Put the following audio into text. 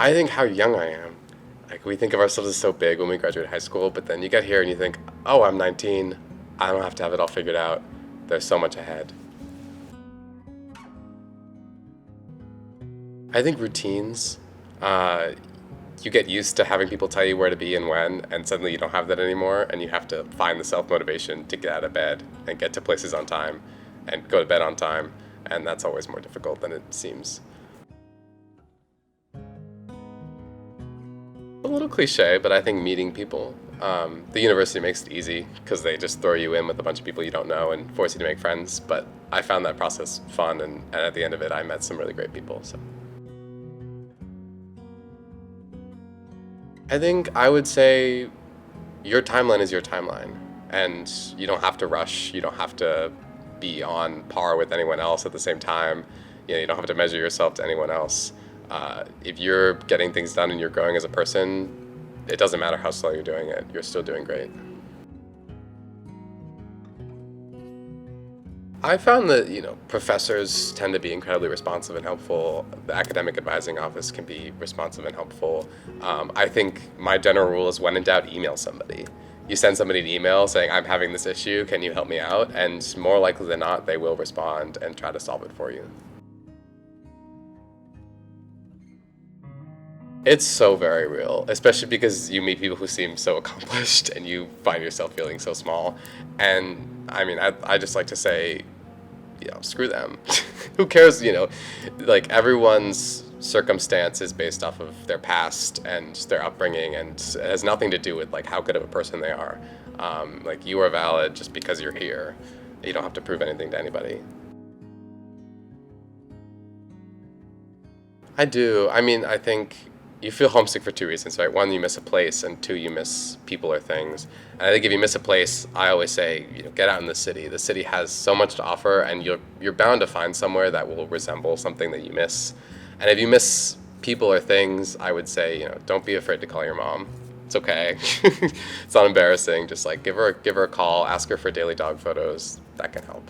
I think how young I am. Like, we think of ourselves as so big when we graduate high school, but then you get here and you think, oh, I'm 19. I don't have to have it all figured out. There's so much ahead. I think routines. Uh, you get used to having people tell you where to be and when, and suddenly you don't have that anymore, and you have to find the self motivation to get out of bed and get to places on time and go to bed on time, and that's always more difficult than it seems. A little cliche, but I think meeting people. The university makes it easy because they just throw you in with a bunch of people you don't know and force you to make friends. But I found that process fun, and at the end of it, I met some really great people. So I think I would say your timeline is your timeline, and you don't have to rush. You don't have to be on par with anyone else at the same time. You don't have to measure yourself to anyone else. If you're getting things done and you're growing as a person, it doesn't matter how slow you're doing it. You're still doing great. I found that professors tend to be incredibly responsive and helpful. The academic advising office can be responsive and helpful. I think my general rule is when in doubt, email somebody. You send somebody an email saying, I'm having this issue, can you help me out? And more likely than not, they will respond and try to solve it for you. It's so very real, especially because you meet people who seem so accomplished and you find yourself feeling so small. And I mean, I just like to say, screw them. Who cares, like everyone's circumstance is based off of their past and their upbringing, and it has nothing to do with like how good of a person they are. Like, you are valid just because you're here. You don't have to prove anything to anybody. I do. I mean, I think you feel homesick for two reasons, right? One, you miss a place, and two, you miss people or things. And I think if you miss a place, I always say, get out in the city. The city has so much to offer, and you're bound to find somewhere that will resemble something that you miss. And if you miss people or things, I would say, don't be afraid to call your mom. It's okay. It's not embarrassing. Just like give her a call, ask her for daily dog photos. That can help.